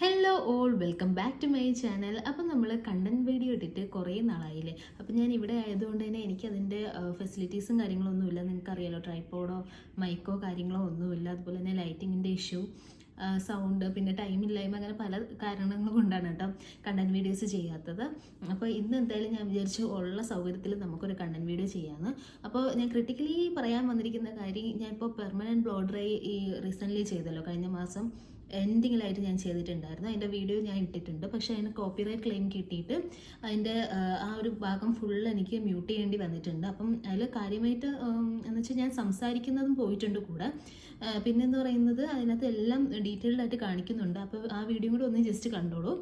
Hello all welcome back to my channel. അപ്പം നമ്മൾ content video ഇട്ടിട്ട് കുറേ നാളായില്ലേ. അപ്പം ഞാൻ ഇവിടെ ആയതുകൊണ്ട് തന്നെ എനിക്കതിൻ്റെ ഫെസിലിറ്റീസും കാര്യങ്ങളൊന്നുമില്ല. നിങ്ങൾക്കറിയാലോ, ട്രൈപ്പോഡോ മൈക്കോ കാര്യങ്ങളോ ഒന്നുമില്ല. അതുപോലെ തന്നെ ലൈറ്റിങ്ങിൻ്റെ ഇഷ്യൂ, സൗണ്ട്, പിന്നെ ടൈമില്ലായ്മ, അങ്ങനെ പല കാരണങ്ങൾ കൊണ്ടാണ് കേട്ടോ കണ്ടന്റ് വീഡിയോസ് ചെയ്യാത്തത്. അപ്പോൾ ഇന്ന് എന്തായാലും ഞാൻ വിചാരിച്ചു ഉള്ള സൗകര്യത്തിൽ നമുക്കൊരു കണ്ടന്റ് വീഡിയോ ചെയ്യാമെന്ന്. അപ്പോൾ ഞാൻ ക്രിട്ടിക്കലി പറയാൻ വന്നിരിക്കുന്ന കാര്യം, ഞാൻ ഇപ്പോൾ പെർമനൻറ്റ് ബ്ലോ ഡ്രൈ റീസെൻ്റ്ലി ചെയ്തല്ലോ, കഴിഞ്ഞ മാസം എൻഡിങ്ങിലായിട്ട് ഞാൻ ചെയ്തിട്ടുണ്ടായിരുന്നു. അതിൻ്റെ വീഡിയോ ഞാൻ ഇട്ടിട്ടുണ്ട്. പക്ഷേ അതിന് കോപ്പിറൈറ്റ് ക്ലെയിം കിട്ടിയിട്ട് അതിൻ്റെ ആ ഒരു ഭാഗം ഫുൾ എനിക്ക് മ്യൂട്ട് ചെയ്യേണ്ടി വന്നിട്ടുണ്ട്. അപ്പം അതിൽ കാര്യമായിട്ട് എന്ന് വെച്ചാൽ ഞാൻ സംസാരിക്കുന്നതും പോയിട്ടുണ്ട് കൂടെ. പിന്നെന്ന് പറയുന്നത് അതിനകത്ത് എല്ലാം ഡീറ്റെയിൽഡ് ആയിട്ട് കാണിക്കുന്നുണ്ട്. അപ്പോൾ ആ വീഡിയോ കൂടെ ഒന്ന് ജസ്റ്റ് കണ്ടോളൂ.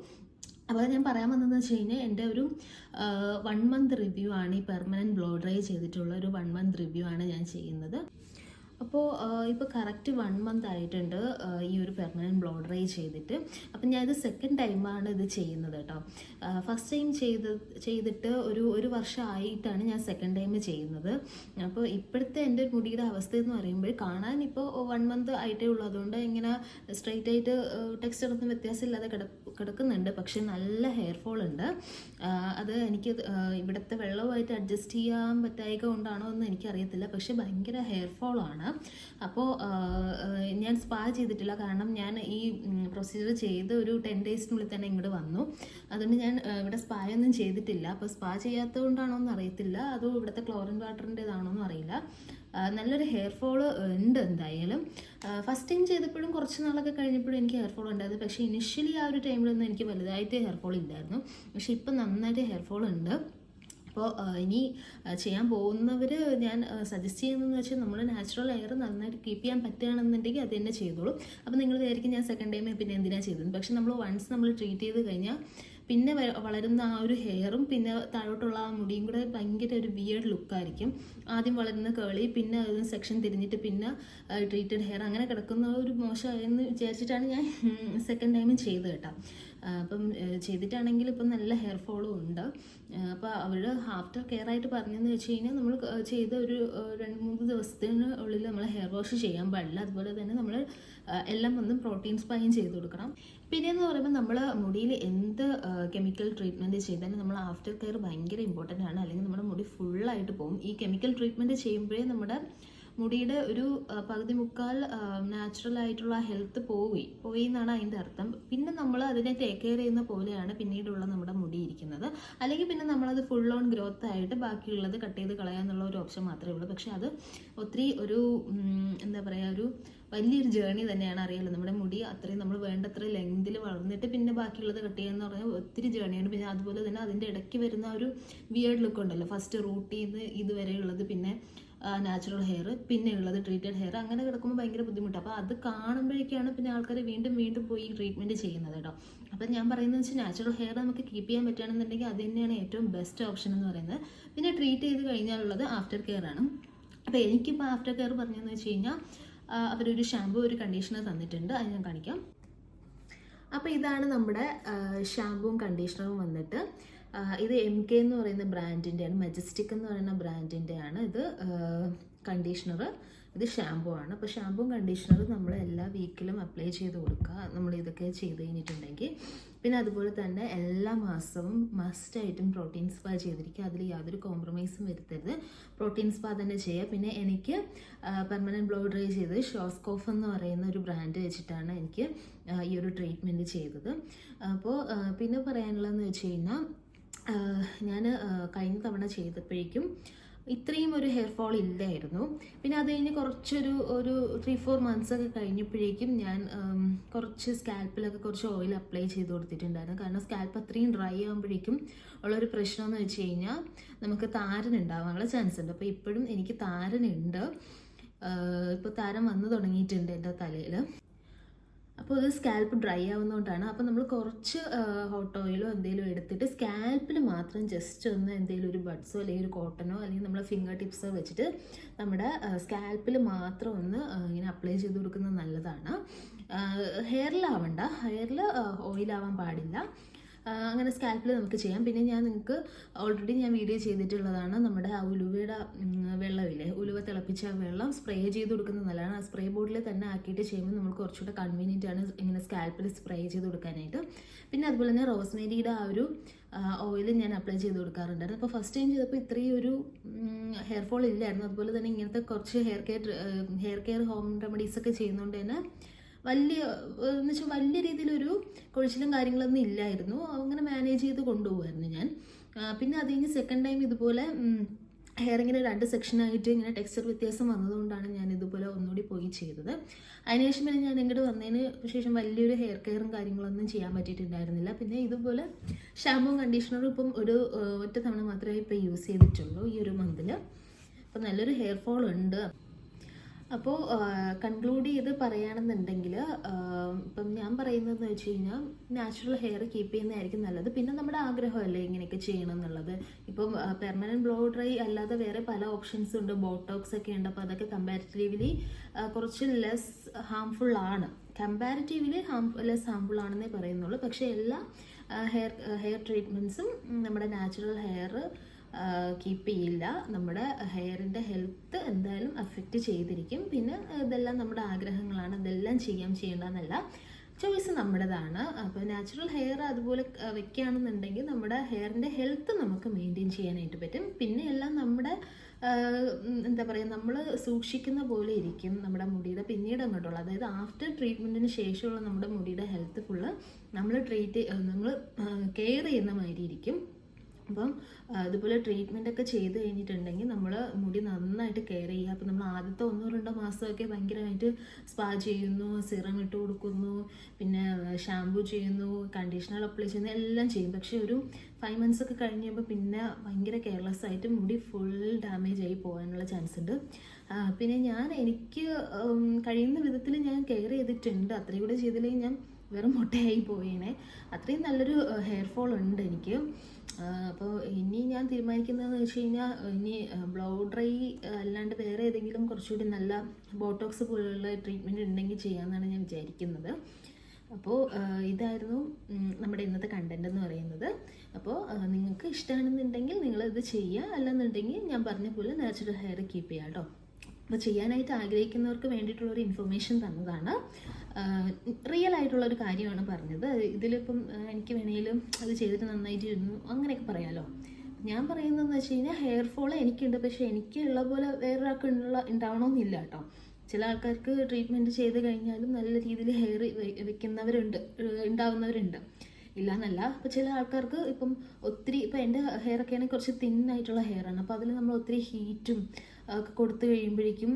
അപ്പോൾ ഞാൻ പറയാൻ വന്നതെന്ന് വെച്ച് കഴിഞ്ഞാൽ, എൻ്റെ ഒരു 1 മന്ത് റിവ്യൂ ആണ്, ഈ പെർമനൻറ്റ് ബ്ലോ ഡ്രൈ ചെയ്തിട്ടുള്ള ഒരു 1 മന്ത് റിവ്യൂ ആണ് ഞാൻ ചെയ്യുന്നത്. അപ്പോൾ ഇപ്പോൾ കറക്റ്റ് 1 മന്ത് ആയിട്ടുണ്ട് ഈ ഒരു പെർമനൻറ്റ് ബ്ലോ ഡ്രൈ ചെയ്തിട്ട്. അപ്പം ഞാനിത് സെക്കൻഡ് ടൈമാണ് ഇത് ചെയ്യുന്നത് കേട്ടോ. ഫസ്റ്റ് ടൈം ചെയ്തിട്ട് ഒരു വർഷമായിട്ടാണ് ഞാൻ സെക്കൻഡ് ടൈം ചെയ്യുന്നത്. അപ്പോൾ ഇപ്പോഴത്തെ എൻ്റെ മുടിയുടെ അവസ്ഥ എന്ന് പറയുമ്പോൾ, കാണാൻ ഇപ്പോൾ 1 മന്ത് ആയിട്ടേ ഉള്ളൂ, അതുകൊണ്ട് ഇങ്ങനെ സ്ട്രെയിറ്റ് ആയിട്ട് ടെക്സ്ചറൊന്നും വ്യത്യാസമില്ലാതെ കിടക്കുന്നുണ്ട്. പക്ഷേ നല്ല ഹെയർ ഫോൾ ഉണ്ട്. അത് എനിക്ക് ഇവിടുത്തെ വെള്ളവുമായിട്ട് അഡ്ജസ്റ്റ് ചെയ്യാൻ പറ്റായക കൊണ്ടാണോ എന്ന് എനിക്കറിയത്തില്ല. പക്ഷേ ഭയങ്കര ഹെയർ ഫോളാണ്. അപ്പോൾ ഞാൻ സ്പാ ചെയ്തിട്ടില്ല, കാരണം ഞാൻ ഈ പ്രൊസീജിയർ ചെയ്ത് ഒരു 10 ഡേയ്സിനുള്ളിൽ തന്നെ ഇങ്ങോട്ട് വന്നു. അതുകൊണ്ട് ഞാൻ ഇവിടെ സ്പാ ഒന്നും ചെയ്തിട്ടില്ല. അപ്പോൾ സ്പാ ചെയ്യാത്തത് കൊണ്ടാണോ എന്ന് അറിയത്തില്ല, അതോ ഇവിടുത്തെ ക്ലോറിൻ വാട്ടറിൻ്റെതാണോ എന്ന് അറിയില്ല. നല്ലൊരു ഹെയർ ഫോള് ഉണ്ട് എന്തായാലും. ഫസ്റ്റ് ടൈം ചെയ്തപ്പോഴും കുറച്ച് നാളൊക്കെ കഴിഞ്ഞപ്പോഴും എനിക്ക് ഹെയർ ഫോൾ ഉണ്ടായിരുന്നു. പക്ഷേ ഇനിഷ്യലി ആ ഒരു ടൈമിലൊന്നും എനിക്ക് വലുതായിട്ട് ഹെയർ ഫോൾ ഇല്ലായിരുന്നു. പക്ഷേ ഇപ്പം നന്നായിട്ട് ഹെയർ ഫോൾ ഉണ്ട്. അപ്പോൾ ഇനി ചെയ്യാൻ പോകുന്നവർ ഞാൻ സജസ്റ്റ് ചെയ്യുന്നതെന്ന് വെച്ചാൽ, നമ്മൾ നാച്ചുറൽ ഹെയർ നന്നായിട്ട് കീപ്പ് ചെയ്യാൻ പറ്റുകയാണെന്നുണ്ടെങ്കിൽ അത് തന്നെ ചെയ്തോളൂ. അപ്പോൾ നിങ്ങൾ വിചാരിക്കും ഞാൻ സെക്കൻഡ് ടൈം പിന്നെ എന്തിനാണ് ചെയ്തത്. പക്ഷെ നമ്മൾ വൺസ് നമ്മൾ ട്രീറ്റ് ചെയ്ത് കഴിഞ്ഞാൽ പിന്നെ വളരുന്ന ആ ഒരു ഹെയറും പിന്നെ താഴോട്ടുള്ള ആ മുടിയും കൂടെ ഭയങ്കര ഒരു വിയേർഡ് ലുക്കായിരിക്കും. ആദ്യം വളരുന്ന കേളി, പിന്നെ അതിന് സെക്ഷൻ തിരിഞ്ഞിട്ട് പിന്നെ ട്രീറ്റഡ് ഹെയർ, അങ്ങനെ കിടക്കുന്ന ഒരു മോശമായെന്ന് വിചാരിച്ചിട്ടാണ് ഞാൻ സെക്കൻഡ് ടൈമും ചെയ്തത് കേട്ടോ. അപ്പം ചെയ്തിട്ടാണെങ്കിൽ ഇപ്പം നല്ല ഹെയർ ഫോളും ഉണ്ട്. അപ്പോൾ അവർ ആഫ്റ്റർ കെയർ ആയിട്ട് പറഞ്ഞതെന്ന് വെച്ച് കഴിഞ്ഞാൽ, നമ്മൾ ചെയ്ത ഒരു 2-3 ദിവസത്തിന് ഉള്ളിൽ നമ്മൾ ഹെയർ വാഷ് ചെയ്യാൻ പാടില്ല. അതുപോലെ തന്നെ നമ്മൾ എല്ലാം ഒന്നും പ്രോട്ടീൻ സ്പായും ചെയ്ത് കൊടുക്കണം. പിന്നെയെന്ന് പറയുമ്പോൾ, നമ്മൾ മുടിയിൽ എന്ത് കെമിക്കൽ ട്രീറ്റ്മെൻറ്റ് ചെയ്താലും നമ്മൾ ആഫ്റ്റർ കെയർ ഭയങ്കര ഇമ്പോർട്ടൻ്റ് ആണ്. അല്ലെങ്കിൽ നമ്മുടെ മുടി ഫുള്ളായിട്ട് പോകും. ഈ കെമിക്കൽ ട്രീറ്റ്മെൻറ്റ് ചെയ്യുമ്പോഴേ നമ്മുടെ മുടിയുടെ ഒരു പകുതി മുക്കാൽ നാച്ചുറൽ ആയിട്ടുള്ള ഹെൽത്ത് പോയി എന്നാണ് അതിൻ്റെ അർത്ഥം. പിന്നെ നമ്മൾ അതിനെ ടേക്ക് കെയർ ചെയ്യുന്ന പോലെയാണ് പിന്നീടുള്ള നമ്മുടെ മുടി ഇരിക്കുന്നത്. അല്ലെങ്കിൽ പിന്നെ നമ്മളത് ഫുൾ ഓൺ ഗ്രോത്ത് ആയിട്ട് ബാക്കിയുള്ളത് കട്ട് ചെയ്ത് കളയാന്നുള്ള ഒരു ഓപ്ഷൻ മാത്രമേ ഉള്ളൂ. പക്ഷെ അത് ഒത്തിരി ഒരു എന്താ പറയുക, ഒരു വലിയൊരു ജേർണി തന്നെയാണ്. അറിയാലോ, നമ്മുടെ മുടി അത്രയും നമ്മൾ വേണ്ടത്ര ലെങ്തിൽ വളർന്നിട്ട് പിന്നെ ബാക്കിയുള്ളത് കട്ട് ചെയ്യുക എന്ന് പറഞ്ഞാൽ ഒത്തിരി ജേർണിയാണ്. പിന്നെ അതുപോലെ തന്നെ അതിൻ്റെ ഇടയ്ക്ക് വരുന്ന ഒരു വിയേർഡ് ലുക്ക് ഉണ്ടല്ലോ, ഫസ്റ്റ് റൂട്ടിൽ നിന്ന് ഇതുവരെയുള്ളത്, പിന്നെ നാച്ചുറൽ ഹെയർ, പിന്നെ ഉള്ളത് ട്രീറ്റഡ് ഹെയർ, അങ്ങനെ കിടക്കുമ്പോൾ ഭയങ്കര ബുദ്ധിമുട്ടാണ്. അപ്പോൾ അത് കാണുമ്പോഴേക്കാണ് പിന്നെ ആൾക്കാർ വീണ്ടും പോയി ട്രീറ്റ്മെൻറ്റ് ചെയ്യുന്നത് കേട്ടോ. അപ്പം ഞാൻ പറയുന്നത് വെച്ചാൽ, നാച്ചുറൽ ഹെയർ നമുക്ക് കീപ്പ് ചെയ്യാൻ പറ്റുകയാണെന്നുണ്ടെങ്കിൽ അത് തന്നെയാണ് ഏറ്റവും ബെസ്റ്റ് ഓപ്ഷൻ എന്ന് പറയുന്നത്. പിന്നെ ട്രീറ്റ് ചെയ്ത് കഴിഞ്ഞാലുള്ളത് ആഫ്റ്റർ കെയർ ആണ്. അപ്പോൾ എനിക്കിപ്പോൾ ആഫ്റ്റർ കെയർ പറഞ്ഞതെന്ന് വെച്ച് കഴിഞ്ഞാൽ, അവരൊരു ഷാമ്പൂ ഒരു കണ്ടീഷണർ തന്നിട്ടുണ്ട്, അത് ഞാൻ കാണിക്കാം. അപ്പോൾ ഇതാണ് നമ്മുടെ ഷാമ്പൂവും കണ്ടീഷണറും വന്നിട്ട്. ഇത് MK എന്ന് പറയുന്ന ബ്രാൻഡിൻ്റെയാണ്, മെജസ്റ്റിക് എന്ന് പറയുന്ന ബ്രാൻഡിൻ്റെയാണ് ഇത് കണ്ടീഷണർ. ഇത് ഷാമ്പൂ ആണ്. അപ്പോൾ ഷാമ്പൂവും കണ്ടീഷണറും നമ്മൾ എല്ലാ വീക്കിലും അപ്ലൈ ചെയ്ത് കൊടുക്കുക, നമ്മൾ ഇതൊക്കെ ചെയ്ത് കഴിഞ്ഞിട്ടുണ്ടെങ്കിൽ. പിന്നെ അതുപോലെ തന്നെ എല്ലാ മാസവും മസ്റ്റായിട്ടും പ്രോട്ടീൻ സ്പാ ചെയ്തിരിക്കുക. അതിൽ യാതൊരു കോംപ്രമൈസും വരുത്തരുത്, പ്രോട്ടീൻ സ്പാ തന്നെ ചെയ്യുക. പിന്നെ എനിക്ക് പെർമനൻറ്റ് ബ്ലോ ഡ്രൈ ചെയ്ത് ഷോസ്കോഫ് എന്ന് പറയുന്ന ഒരു ബ്രാൻഡ് വെച്ചിട്ടാണ് എനിക്ക് ഈ ഒരു ട്രീറ്റ്മെൻറ്റ് ചെയ്തത്. അപ്പോൾ പിന്നെ പറയാനുള്ളതെന്ന് വെച്ച് കഴിഞ്ഞാൽ, ഞാൻ കഴിഞ്ഞ തവണ ചെയ്തപ്പോഴേക്കും ഇത്രയും ഒരു ഹെയർ ഫോൾ ഇല്ലായിരുന്നു. പിന്നെ അത് കഴിഞ്ഞ് ഒരു 3-4 മന്ത്സ് ഒക്കെ കഴിഞ്ഞപ്പോഴേക്കും ഞാൻ കുറച്ച് സ്കാൽപ്പിലൊക്കെ കുറച്ച് ഓയിൽ അപ്ലൈ ചെയ്ത് കൊടുത്തിട്ടുണ്ടായിരുന്നു. കാരണം സ്കാൽപ്പ് അത്രയും ഡ്രൈ ആകുമ്പോഴേക്കും ഉള്ളൊരു പ്രശ്നമെന്ന് വെച്ച് കഴിഞ്ഞാൽ, നമുക്ക് താരൻ ഉണ്ടാവാനുള്ള ചാൻസ് ഉണ്ട്. അപ്പോൾ ഇപ്പോഴും എനിക്ക് താരനുണ്ട്. ഇപ്പോൾ താരൻ വന്നു തുടങ്ങിയിട്ടുണ്ട് എൻ്റെ തലയിൽ. അപ്പോൾ ഇത് സ്കാൽപ്പ് ഡ്രൈ ആവുന്നതുകൊണ്ടാണ്. അപ്പോൾ നമ്മൾ കുറച്ച് ഹോട്ട് ഓയിലോ എന്തെങ്കിലും എടുത്തിട്ട് സ്കാൽപ്പിൽ മാത്രം ജസ്റ്റ് ഒന്ന് എന്തെങ്കിലും ഒരു ബഡ്സോ അല്ലെങ്കിൽ ഒരു കോട്ടനോ അല്ലെങ്കിൽ നമ്മളെ ഫിംഗർ ടിപ്സോ വെച്ചിട്ട് നമ്മുടെ സ്കാൽപ്പിൽ മാത്രം ഒന്ന് ഇങ്ങനെ അപ്ലൈ ചെയ്ത് കൊടുക്കുന്നത് നല്ലതാണ്. ഹെയറിൽ ഓയിലാവാൻ പാടില്ല. അങ്ങനെ സ്കാൽപ്പിൽ നമുക്ക് ചെയ്യാം. പിന്നെ ഞാൻ നിങ്ങൾക്ക് ഓൾറെഡി ഞാൻ വീഡിയോ ചെയ്തിട്ടുള്ളതാണ്, നമ്മുടെ ആ ഉലുവയുടെ വെള്ളമില്ലേ, ഉലുവ തിളപ്പിച്ച വെള്ളം സ്പ്രേ ചെയ്ത് കൊടുക്കുന്നത് നല്ലതാണ്. ആ സ്പ്രേ ബോട്ടിൽ തന്നെ ആക്കിയിട്ട് ചെയ്യുമ്പോൾ നമുക്ക് കുറച്ചുകൂടെ കൺവീനിയൻ്റ് ആണ് ഇങ്ങനെ സ്കാൽപ്പിൽ സ്പ്രേ ചെയ്ത് കൊടുക്കാനായിട്ട്. പിന്നെ അതുപോലെ തന്നെ റോസ്മേരിയുടെ ആ ഒരു ഓയിൽ ഞാൻ അപ്ലൈ ചെയ്ത് കൊടുക്കാറുണ്ടായിരുന്നു. അപ്പോൾ ഫസ്റ്റ് ടൈം ചെയ്തപ്പോൾ ഇത്രയും ഒരു ഹെയർ ഫോൾ ഇല്ലായിരുന്നു. അതുപോലെ തന്നെ ഇങ്ങനത്തെ കുറച്ച് ഹെയർ കെയർ ഹോം റെമഡീസൊക്കെ ചെയ്യുന്നതുകൊണ്ട് തന്നെ എന്ന് വെച്ചാൽ വലിയ രീതിയിലൊരു കൊഴിച്ചിലും കാര്യങ്ങളൊന്നും ഇല്ലായിരുന്നു. അങ്ങനെ മാനേജ് ചെയ്ത് കൊണ്ടുപോകുമായിരുന്നു ഞാൻ. പിന്നെ അത് കഴിഞ്ഞ് സെക്കൻഡ് ടൈം ഇതുപോലെ ഹെയർ ഇങ്ങനെ 2 സെക്ഷനായിട്ട് ഇങ്ങനെ ടെക്സ്ചർ വ്യത്യാസം വന്നതുകൊണ്ടാണ് ഞാൻ ഇതുപോലെ ഒന്നുകൂടി പോയി ചെയ്തത്. അതിനുശേഷം പിന്നെ ഞാൻ ഇങ്ങോട്ട് വന്നതിന് ശേഷം വലിയൊരു ഹെയർ കെയറും കാര്യങ്ങളൊന്നും ചെയ്യാൻ പറ്റിയിട്ടുണ്ടായിരുന്നില്ല. പിന്നെ ഇതുപോലെ ഷാമ്പുവും കണ്ടീഷണറും ഇപ്പം ഒറ്റ തവണ മാത്രമേ ഇപ്പോൾ യൂസ് ചെയ്തിട്ടുള്ളൂ ഈ ഒരു മന്തിൽ. അപ്പം നല്ലൊരു ഹെയർ ഫോൾ ഉണ്ട്. അപ്പോൾ കൺക്ലൂഡ് ചെയ്ത് പറയുകയാണെന്നുണ്ടെങ്കിൽ ഇപ്പം ഞാൻ പറയുന്നതെന്ന് വെച്ച് കഴിഞ്ഞാൽ നാച്ചുറൽ ഹെയർ കീപ്പ് ചെയ്യുന്നതായിരിക്കും നല്ലത്. പിന്നെ നമ്മുടെ ആഗ്രഹമല്ലേ ഇങ്ങനെയൊക്കെ ചെയ്യണം എന്നുള്ളത്. ഇപ്പം പെർമനൻറ്റ് ബ്ലോ ഡ്രൈ അല്ലാതെ വേറെ പല ഓപ്ഷൻസും ഉണ്ട്, ബോട്ടോക്സ് ഒക്കെ ഉണ്ട്. അപ്പോൾ അതൊക്കെ കമ്പാരിറ്റീവ്ലി കുറച്ച് ലെസ് ഹാംഫുൾ ആണ്, ലെസ് ഹാംഫുൾ ആണെന്നേ പറയുന്നുള്ളൂ. പക്ഷേ എല്ലാ ഹെയർ ട്രീറ്റ്മെൻറ്റ്സും നമ്മുടെ നാച്ചുറൽ ഹെയർ കീപ്പ് ചെയ്യില്ല. നമ്മുടെ ഹെയറിൻ്റെ ഹെൽത്ത് എന്തായാലും അഫക്റ്റ് ചെയ്തിരിക്കും. പിന്നെ ഇതെല്ലാം നമ്മുടെ ആഗ്രഹങ്ങളാണ്, ഇതെല്ലാം ചെയ്യേണ്ടെന്നല്ല, ചോയ്സ് നമ്മുടേതാണ്. അപ്പോൾ നാച്ചുറൽ ഹെയർ അതുപോലെ വെക്കുകയാണെന്നുണ്ടെങ്കിൽ നമ്മുടെ ഹെയറിൻ്റെ ഹെൽത്ത് നമുക്ക് മെയിൻറ്റെയിൻ ചെയ്യാനായിട്ട് പറ്റും. പിന്നെ എല്ലാം നമ്മുടെ എന്താ പറയുക, നമ്മൾ സൂക്ഷിക്കുന്ന പോലെ ഇരിക്കും നമ്മുടെ മുടിയുടെ പിന്നീട് അങ്ങോട്ടുള്ള, അതായത് ആഫ്റ്റർ ട്രീറ്റ്മെൻറ്റിന് ശേഷമുള്ള നമ്മുടെ മുടിയുടെ ഹെൽത്ത് ഫുള്ള് നമ്മൾ കെയർ ചെയ്യുന്ന മാതിരി ഇരിക്കും. അപ്പം അതുപോലെ ട്രീറ്റ്മെൻ്റ് ഒക്കെ ചെയ്ത് കഴിഞ്ഞിട്ടുണ്ടെങ്കിൽ നമ്മൾ മുടി നന്നായിട്ട് കെയർ ചെയ്യുക. അപ്പം നമ്മൾ ആദ്യത്തെ 1-2 മാസമൊക്കെ ഭയങ്കരമായിട്ട് സ്പാ ചെയ്യുന്നു, സിറം ഇട്ട് കൊടുക്കുന്നു, പിന്നെ ഷാമ്പു ചെയ്യുന്നു, കണ്ടീഷണർ അപ്ലൈ ചെയ്യുന്നു, എല്ലാം ചെയ്യും. പക്ഷേ ഒരു 5 months ഒക്കെ കഴിഞ്ഞപ്പോൾ പിന്നെ ഭയങ്കര കെയർലെസ് ആയിട്ട് മുടി ഫുൾ ഡാമേജ് ആയി പോകാനുള്ള ചാൻസ് ഉണ്ട്. പിന്നെ എനിക്ക് കഴിയുന്ന വിധത്തിൽ ഞാൻ കെയർ ചെയ്തിട്ടുണ്ട്. അത്രയും കൂടെ ചെയ്തില്ലെങ്കിൽ ഞാൻ വെറും മുട്ടയായി പോയേനെ. അത്രയും നല്ലൊരു ഹെയർ ഫോൾ ഉണ്ട് എനിക്ക്. അപ്പോൾ ഇനി ഞാൻ തീരുമാനിക്കുന്നതെന്ന് വെച്ച് കഴിഞ്ഞാൽ ഇനി ബ്ലോ ഡ്രൈ അല്ലാണ്ട് വേറെ ഏതെങ്കിലും കുറച്ചുകൂടി നല്ല ബോട്ടോക്സ് പോലുള്ള ട്രീറ്റ്മെൻറ്റ് ഉണ്ടെങ്കിൽ ചെയ്യാമെന്നാണ് ഞാൻ വിചാരിക്കുന്നത്. അപ്പോൾ ഇതായിരുന്നു നമ്മുടെ ഇന്നത്തെ കണ്ടൻറ് എന്ന് പറയുന്നത്. അപ്പോൾ നിങ്ങൾക്ക് ഇഷ്ടമാണെന്നുണ്ടെങ്കിൽ നിങ്ങളിത് ചെയ്യുക, അല്ലെന്നുണ്ടെങ്കിൽ ഞാൻ പറഞ്ഞ പോലെ നാച്ചുറൽ ഹെയർ കീപ്പ് ചെയ്യാം കേട്ടോ. അപ്പോൾ ചെയ്യാനായിട്ട് ആഗ്രഹിക്കുന്നവർക്ക് വേണ്ടിയിട്ടുള്ളൊരു ഇൻഫർമേഷൻ തന്നതാണ്. റിയൽ ആയിട്ടുള്ളൊരു കാര്യമാണ് പറഞ്ഞത്. ഇതിലിപ്പം എനിക്ക് വേണമെങ്കിലും അത് ചെയ്തിട്ട് നന്നായിട്ടിരുന്നു അങ്ങനെയൊക്കെ പറയാമല്ലോ. ഞാൻ പറയുന്നതെന്ന് വെച്ച് കഴിഞ്ഞാൽ ഹെയർ ഫോൾ എനിക്കുണ്ട്, പക്ഷേ എനിക്കുള്ള പോലെ വേറൊരാൾക്ക് ഉണ്ടാവണമെന്നില്ല കേട്ടോ. ചില ആൾക്കാർക്ക് ട്രീറ്റ്മെൻറ്റ് ചെയ്ത് കഴിഞ്ഞാലും നല്ല രീതിയിൽ ഹെയർ ഉണ്ടാവുന്നവരുണ്ട്, ഇല്ലയെന്നല്ല. അപ്പോൾ ചില ആൾക്കാർക്ക് ഇപ്പം എൻ്റെ ഹെയറൊക്കെ ആണെങ്കിൽ കുറച്ച് തിന്നായിട്ടുള്ള ഹെയറാണ്. അപ്പോൾ അതിൽ നമ്മൾ ഒത്തിരി ഹീറ്റും ഒക്കെ കൊടുത്തു കഴിയുമ്പോഴേക്കും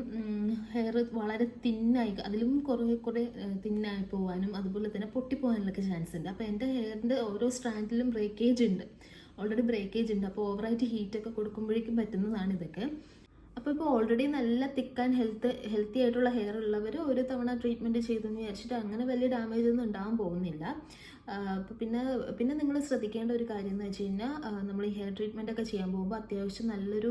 ഹെയർ വളരെ തിന്നായി, അതിലും കുറേ തിന്നായി പോകാനും അതുപോലെ തന്നെ പൊട്ടിപ്പോകാനൊക്കെ ചാൻസ് ഉണ്ട്. അപ്പോൾ എൻ്റെ ഹെയറിൻ്റെ ഓരോ സ്ട്രാൻഡിലും ഓൾറെഡി ബ്രേക്കേജ് ഉണ്ട്. അപ്പോൾ ഓവറായിട്ട് ഹീറ്റൊക്കെ കൊടുക്കുമ്പോഴേക്കും പറ്റുന്നതാണ് ഇതൊക്കെ. അപ്പോൾ ഇപ്പോൾ ഓൾറെഡി നല്ല തിക്ക് ആൻഡ് ഹെൽത്തി ആയിട്ടുള്ള ഹെയർ ഉള്ളവർ ഒരു തവണ ട്രീറ്റ്മെൻറ്റ് ചെയ്തെന്ന് വിചാരിച്ചിട്ട് അങ്ങനെ വലിയ ഡാമേജ് ഒന്നും ഉണ്ടാകാൻ പോകുന്നില്ല. അപ്പോൾ പിന്നെ നിങ്ങൾ ശ്രദ്ധിക്കേണ്ട ഒരു കാര്യം എന്ന് വെച്ച് കഴിഞ്ഞാൽ നമ്മൾ ഈ ഹെയർ ട്രീറ്റ്മെൻ്റ് ഒക്കെ ചെയ്യാൻ പോകുമ്പോൾ അത്യാവശ്യം നല്ലൊരു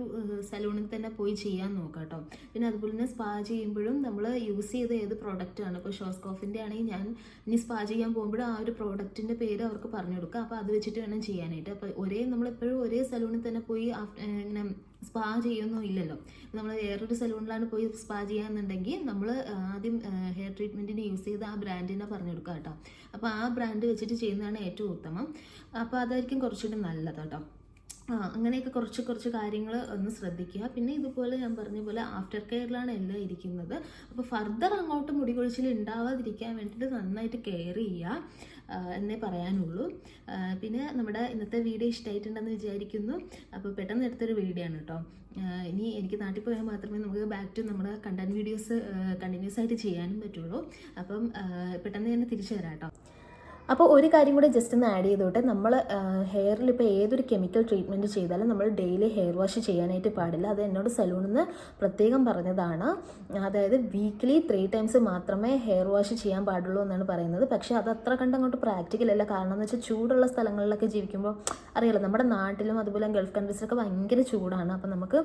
സലൂണിൽ തന്നെ പോയി ചെയ്യാൻ നോക്കാം കേട്ടോ. പിന്നെ അതുപോലെ തന്നെ സ്പാ ചെയ്യുമ്പോഴും നമ്മൾ യൂസ് ചെയ്ത ഏത് പ്രോഡക്റ്റാണ്, ഇപ്പോൾ ഷോസ്കോഫിൻ്റെ ആണെങ്കിൽ ഞാൻ ഇനി സ്പാ ചെയ്യാൻ പോകുമ്പോൾ ആ ഒരു പ്രോഡക്റ്റിൻ്റെ പേര് അവർക്ക് പറഞ്ഞു കൊടുക്കുക. അപ്പോൾ അത് വെച്ചിട്ട് വേണം ചെയ്യാനായിട്ട്. അപ്പോൾ നമ്മളെപ്പോഴും ഒരേ സലൂണിൽ തന്നെ പോയി ഇങ്ങനെ സ്പാ ചെയ്യുന്നോ ഇല്ലല്ലോ. നമ്മൾ വേറൊരു സലൂണിലാണ് പോയി സ്പാ ചെയ്യാന്നുണ്ടെങ്കിൽ നമ്മൾ ആദ്യം ഹെയർ ട്രീറ്റ്മെൻറ്റിന് യൂസ് ചെയ്ത് ആ ബ്രാൻഡിനെ പറഞ്ഞു കൊടുക്കുക കേട്ടോ. അപ്പോൾ ആ ബ്രാൻഡ് വെച്ചിട്ട് ചെയ്യുന്നതാണ് ഏറ്റവും ഉത്തമം. അപ്പോൾ അതായിരിക്കും കുറച്ചുകൂടി നല്ലത് കേട്ടോ. അങ്ങനെയൊക്കെ കുറച്ച് കാര്യങ്ങൾ ഒന്ന് ശ്രദ്ധിക്കുക. പിന്നെ ഇതുപോലെ ഞാൻ പറഞ്ഞ പോലെ ആഫ്റ്റർ കെയറിലാണ് എല്ലാം ഇരിക്കുന്നത്. അപ്പോൾ ഫർദർ അങ്ങോട്ട് മുടി കൊഴിച്ചിൽ ഉണ്ടാവാതിരിക്കാൻ വേണ്ടിയിട്ട് നന്നായിട്ട് കെയർ ചെയ്യുക എന്നേ പറയാനുള്ളൂ. പിന്നെ നമ്മുടെ ഇന്നത്തെ വീഡിയോ ഇഷ്ടമായിട്ടുണ്ടെന്ന് വിചാരിക്കുന്നു. അപ്പോൾ പെട്ടെന്ന് എടുത്തൊരു വീഡിയോ ആണ് കേട്ടോ. ഇനി എനിക്ക് നാട്ടിൽ പോയാൽ മാത്രമേ നമുക്ക് ബാക്ക് ടു നമ്മുടെ കണ്ടന്റ് വീഡിയോസ് കണ്ടിന്യൂസ് ആയിട്ട് ചെയ്യാനും പറ്റുള്ളൂ. അപ്പം പെട്ടെന്ന് തന്നെ തിരിച്ചു തരാം കേട്ടോ. അപ്പോൾ ഒരു കാര്യം കൂടെ ജസ്റ്റ് ഒന്ന് ആഡ് ചെയ്തോട്ടെ. നമ്മൾ ഹെയറിൽ ഇപ്പോൾ ഏതൊരു കെമിക്കൽ ട്രീറ്റ്മെൻറ്റ് ചെയ്താലും നമ്മൾ ഡെയിലി ഹെയർ വാഷ് ചെയ്യാനായിട്ട് പാടില്ല. അത് എന്നോട് സലൂണിൽ നിന്ന് പ്രത്യേകം പറഞ്ഞതാണ്. അതായത് വീക്ക്ലി 3 times മാത്രമേ ഹെയർ വാഷ് ചെയ്യാൻ പാടുള്ളൂ എന്നാണ് പറയുന്നത്. പക്ഷേ അത് അത്ര കണ്ടങ്ങോട്ട് പ്രാക്ടിക്കൽ അല്ല. കാരണം എന്ന് വെച്ചാൽ ചൂടുള്ള സ്ഥലങ്ങളിലൊക്കെ ജീവിക്കുമ്പോൾ അറിയാലോ, നമ്മുടെ നാട്ടിലും അതുപോലെ ഗൾഫ് കൺട്രീസിലൊക്കെ ഭയങ്കര ചൂടാണ്. അപ്പോൾ നമുക്ക്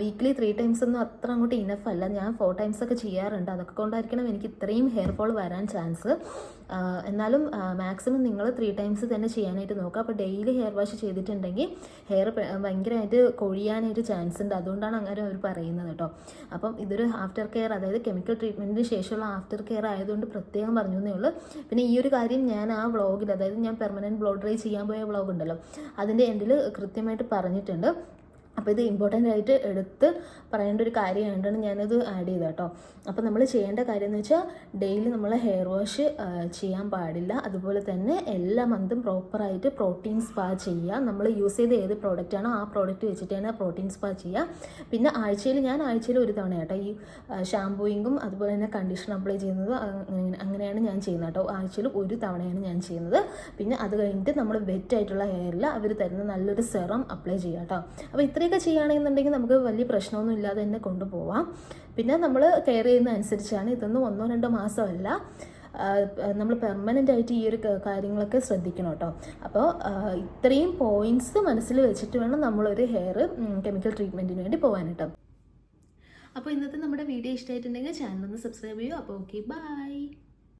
വീക്ക്ലി 3 times ഒന്നും അത്ര അങ്ങോട്ട് ഇനഫ് അല്ല. ഞാൻ 4 times ഒക്കെ ചെയ്യാറുണ്ട്. അതൊക്കെ കൊണ്ടായിരിക്കണം എനിക്ക് ഇത്രയും ഹെയർ ഫോൾ വരാൻ ചാൻസ്. എന്നാലും മാക്സിമം നിങ്ങൾ 3 ടൈംസ് തന്നെ ചെയ്യാനായിട്ട് നോക്കുക. അപ്പോൾ ഡെയിലി ഹെയർ വാഷ് ചെയ്തിട്ടുണ്ടെങ്കിൽ ഹെയർ ഭയങ്കരമായിട്ട് കൊഴിയാനായിട്ട് ചാൻസ് ഉണ്ട്. അതുകൊണ്ടാണ് അങ്ങനെ അവർ പറയുന്നത് കേട്ടോ. അപ്പം ഇതൊരു ആഫ്റ്റർ കെയർ, അതായത് കെമിക്കൽ ട്രീറ്റ്മെൻറ്റിന് ശേഷമുള്ള ആഫ്റ്റർ കെയർ ആയതുകൊണ്ട് പ്രത്യേകം പറഞ്ഞു എന്നേ ഉള്ളൂ. പിന്നെ ഈ ഒരു കാര്യം ഞാൻ ആ വ്ളോഗിൽ, അതായത് ഞാൻ പെർമനൻറ്റ് ബ്ലോ ഡ്രൈ ചെയ്യാൻ പോയ വ്ളോഗ് ഉണ്ടല്ലോ, അതിൻ്റെ എൻഡിൽ കൃത്യമായിട്ട് പറഞ്ഞിട്ടുണ്ട്. അപ്പോൾ ഇത് ഇമ്പോർട്ടൻ്റ് ആയിട്ട് എടുത്ത് പറയേണ്ട ഒരു കാര്യമായിട്ടാണ് ഞാനത് ആഡ് ചെയ്തത് കേട്ടോ. അപ്പോൾ നമ്മൾ ചെയ്യേണ്ട കാര്യം എന്ന് വെച്ചാൽ ഡെയിലി നമ്മൾ ഹെയർ വാഷ് ചെയ്യാൻ പാടില്ല. അതുപോലെ തന്നെ എല്ലാ മന്തും പ്രോപ്പറായിട്ട് പ്രോട്ടീൻ സ്പാ ചെയ്യുക. നമ്മൾ യൂസ് ചെയ്ത ഏത് പ്രോഡക്റ്റാണോ ആ പ്രോഡക്റ്റ് വെച്ചിട്ട് തന്നെ പ്രോട്ടീൻ സ്പാ ചെയ്യുക. പിന്നെ ഞാൻ ആഴ്ചയിൽ ഒരു തവണ കേട്ടോ ഈ ഷാംപൂയിങ്ങും അതുപോലെ തന്നെ കണ്ടീഷണർ അപ്ലൈ ചെയ്യുന്നത് അങ്ങനെയാണ് ഞാൻ ചെയ്യുന്നത് കേട്ടോ. ആഴ്ചയിൽ ഒരു തവണയാണ് ഞാൻ ചെയ്യുന്നത്. പിന്നെ അത് കഴിഞ്ഞിട്ട് നമ്മൾ വെറ്റ് ആയിട്ടുള്ള ഹെയറിൽ അവർ തരുന്ന നല്ലൊരു സെറം അപ്ലൈ ചെയ്യുക കേട്ടോ. അപ്പോൾ ഇത്രയൊക്കെ ചെയ്യുകയാണെന്നുണ്ടെങ്കിൽ നമുക്ക് വലിയ പ്രശ്നമൊന്നും ഇല്ലാതെ തന്നെ കൊണ്ടുപോവാം. പിന്നെ നമ്മൾ കെയർ ചെയ്യുന്ന അനുസരിച്ചാണ്. ഇതൊന്നും 1-2 മാസമല്ല, നമ്മൾ പെർമനൻ്റ് ആയിട്ട് ഈ ഒരു കാര്യങ്ങളൊക്കെ ശ്രദ്ധിക്കണം കേട്ടോ. അപ്പോൾ ഇത്രയും പോയിൻറ്റ്സ് മനസ്സിൽ വെച്ചിട്ട് വേണം നമ്മളൊരു ഹെയർ കെമിക്കൽ ട്രീറ്റ്മെൻറ്റിന് വേണ്ടി പോകാൻ കേട്ടോ. അപ്പോൾ ഇന്നത്തെ നമ്മുടെ വീഡിയോ ഇഷ്ടമായിട്ടുണ്ടെങ്കിൽ ചാനൽ ഒന്ന് സബ്സ്ക്രൈബ് ചെയ്യൂ. അപ്പോൾ ഓക്കെ, ബൈ.